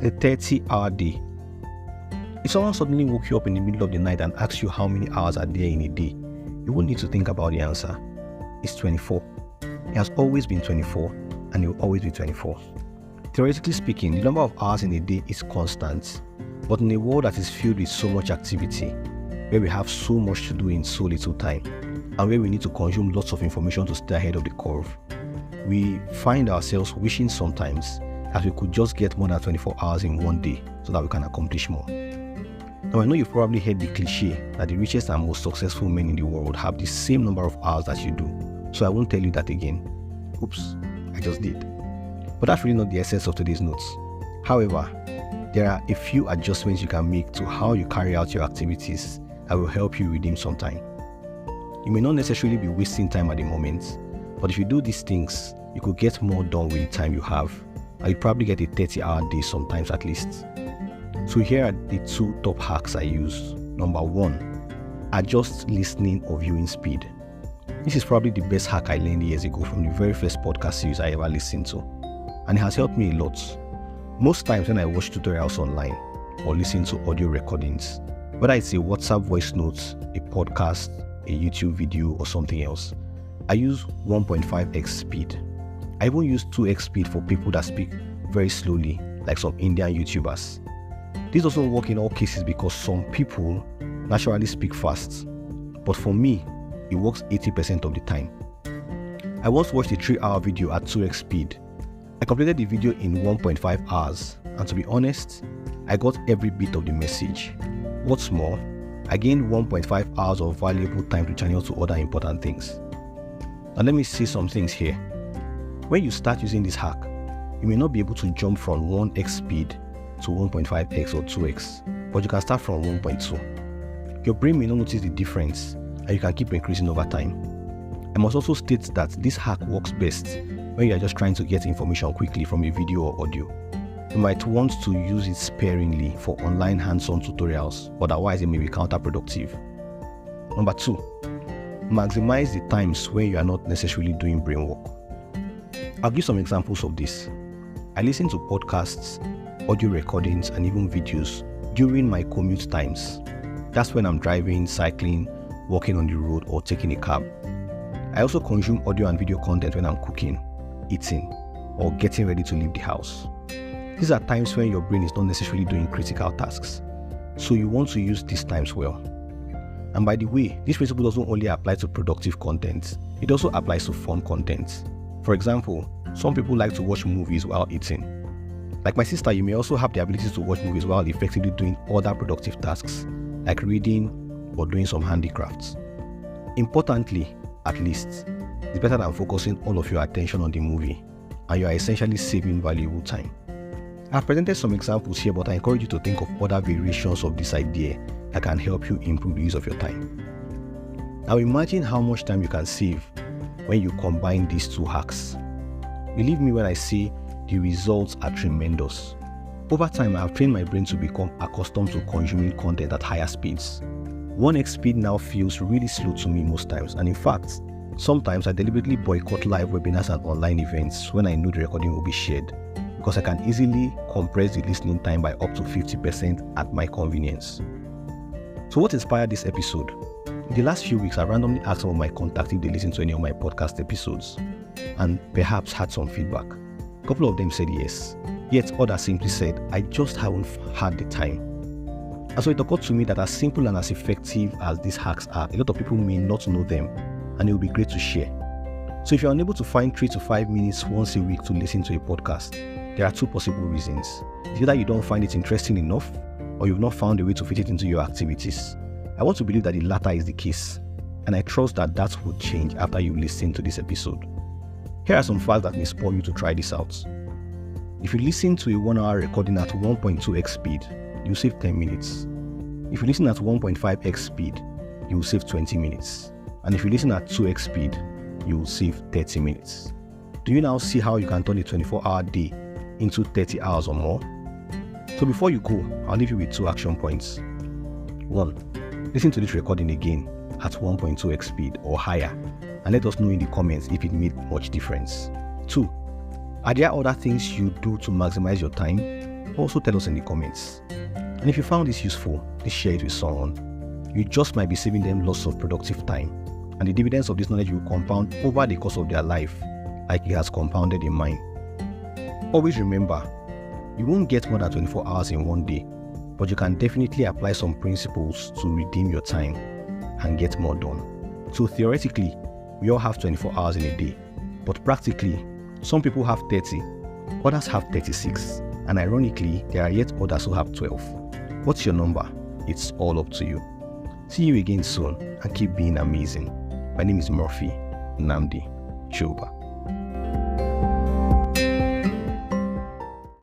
a 30-hour day. If someone suddenly woke you up in the middle of the night and asked you how many hours are there in a day, you won't need to think about the answer. It's 24. It has always been 24, and it will always be 24. Theoretically speaking, the number of hours in a day is constant, but in a world that is filled with so much activity, where we have so much to do in so little time, and where we need to consume lots of information to stay ahead of the curve, we find ourselves wishing sometimes that we could just get more than 24 hours in one day so that we can accomplish more. Now, I know you've probably heard the cliche that the richest and most successful men in the world have the same number of hours that you do, so I won't tell you that again. Oops, I just did. But that's really not the essence of today's notes. However, there are a few adjustments you can make to how you carry out your activities that will help you redeem some time. You may not necessarily be wasting time at the moment, but if you do these things, you could get more done with the time you have, and you probably get a 30-hour day sometimes at least. So here are the 2 top hacks I use. Number 1, adjust listening or viewing speed. This is probably the best hack I learned years ago from the very first podcast series I ever listened to, and it has helped me a lot. Most times when I watch tutorials online or listen to audio recordings, whether it's a WhatsApp voice note, a podcast, a YouTube video, or something else, I use 1.5x speed. I even use 2x speed for people that speak very slowly, like some Indian YouTubers. This doesn't work in all cases because some people naturally speak fast, but for me, it works 80% of the time. I once watched a 3-hour video at 2x speed. I completed the video in 1.5 hours, and to be honest, I got every bit of the message. What's more, I gained 1.5 hours of valuable time to channel to other important things. Now let me say some things here. When you start using this hack, you may not be able to jump from 1x speed to 1.5x or 2x, but you can start from 1.2. Your brain may not notice the difference, and you can keep increasing over time. I must also state that this hack works best when you are just trying to get information quickly from a video or audio. You might want to use it sparingly for online hands-on tutorials, otherwise it may be counterproductive. Number 2, maximize the times when you are not necessarily doing brain work. I'll give some examples of this. I listen to podcasts, audio recordings, and even videos during my commute times. That's when I'm driving, cycling, walking on the road, or taking a cab. I also consume audio and video content when I'm cooking, eating, or getting ready to leave the house. These are times when your brain is not necessarily doing critical tasks, so you want to use these times well. And by the way, this principle doesn't only apply to productive content, it also applies to fun content. For example, some people like to watch movies while eating. Like my sister, you may also have the ability to watch movies while effectively doing other productive tasks, like reading or doing some handicrafts. Importantly, at least, it's better than focusing all of your attention on the movie, and you are essentially saving valuable time. I've presented some examples here, but I encourage you to think of other variations of this idea that can help you improve the use of your time. Now imagine how much time you can save when you combine these 2 hacks. Believe me when I say the results are tremendous. Over time, I have trained my brain to become accustomed to consuming content at higher speeds. 1x speed now feels really slow to me most times, and in fact, sometimes I deliberately boycott live webinars and online events when I know the recording will be shared, because I can easily compress the listening time by up to 50% at my convenience. So what inspired this episode? In the last few weeks, I randomly asked some of my contacts if they listened to any of my podcast episodes, and perhaps had some feedback. A couple of them said yes, yet others simply said, I just haven't had the time. And so it occurred to me that as simple and as effective as these hacks are, a lot of people may not know them, and it will be great to share. So if you're unable to find 3 to 5 minutes once a week to listen to a podcast, there are 2 possible reasons. It's either you don't find it interesting enough, or you've not found a way to fit it into your activities. I want to believe that the latter is the case, and I trust that that will change after you listen to this episode. Here are some facts that may spur you to try this out. If you listen to a 1-hour recording at 1.2x speed, you'll save 10 minutes. If you listen at 1.5x speed, you will save 20 minutes. And if you listen at 2x speed, you will save 30 minutes. Do you now see how you can turn a 24-hour day into 30 hours or more? So before you go, I'll leave you with 2 action points. 1. Listen to this recording again at 1.2x speed or higher, and let us know in the comments if it made much difference. 2. Are there other things you do to maximize your time? Also tell us in the comments. And if you found this useful, please share it with someone. You just might be saving them lots of productive time, and the dividends of this knowledge will compound over the course of their life, like it has compounded in mine. Always remember, you won't get more than 24 hours in one day, but you can definitely apply some principles to redeem your time and get more done. So theoretically, we all have 24 hours in a day, but practically, some people have 30, others have 36, and ironically, there are yet others who have 12. What's your number? It's all up to you. See you again soon, and keep being amazing. My name is Murphy Nnamdi Chuba.